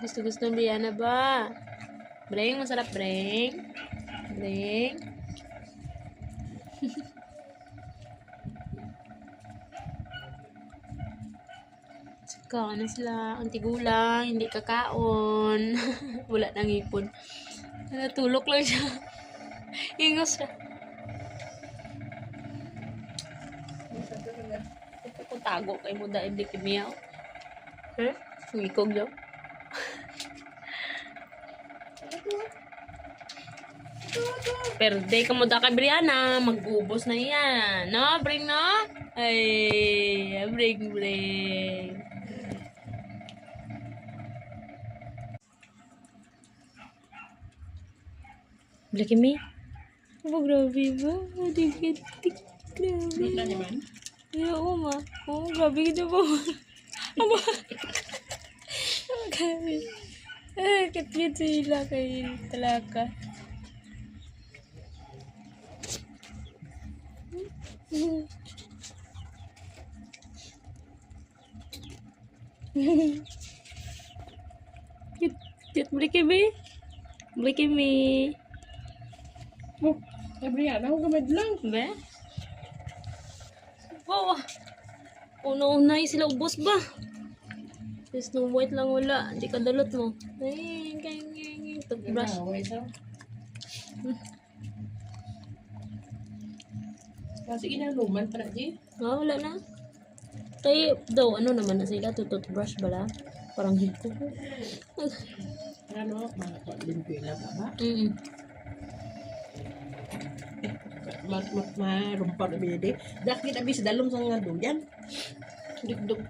Gusto ng Brianna ba? Breng, masarap, Breng. Breng. Saka na sila. Ang tigulang, hindi kakaon. Wala nang ipon. Natulog lang siya. Ingos siya. Ito ko tago kay mo dahil di kimiyaw. Ngikog daw. Perde ka mo da kay Brianna. Magbubos na yan. No? Bring no? Ay, bring. Blacky me? Oh, grabe ba? Adik. Grabe. Wala naman. Ay, oo ma. Oo, grabe ka ba? Ama. Grabe. Katwit sila kay talaka. Cute Blacky me? Blacky me? Oh, Brianna, ako gamad lang. Be? Wow! Una-una sila ubos ba? Si Snow White lang wala. Hindi ka dalot mo. Ay, toothbrush. Kasi inaluman pa na, G. Ah, wala na. Kaya daw, ano naman na sila? Toothbrush bala? Parang hiko. Ano, mga limpila pa ba? Marumpar na binili. Dakit abis dalom sa nga duyan. Dugdug.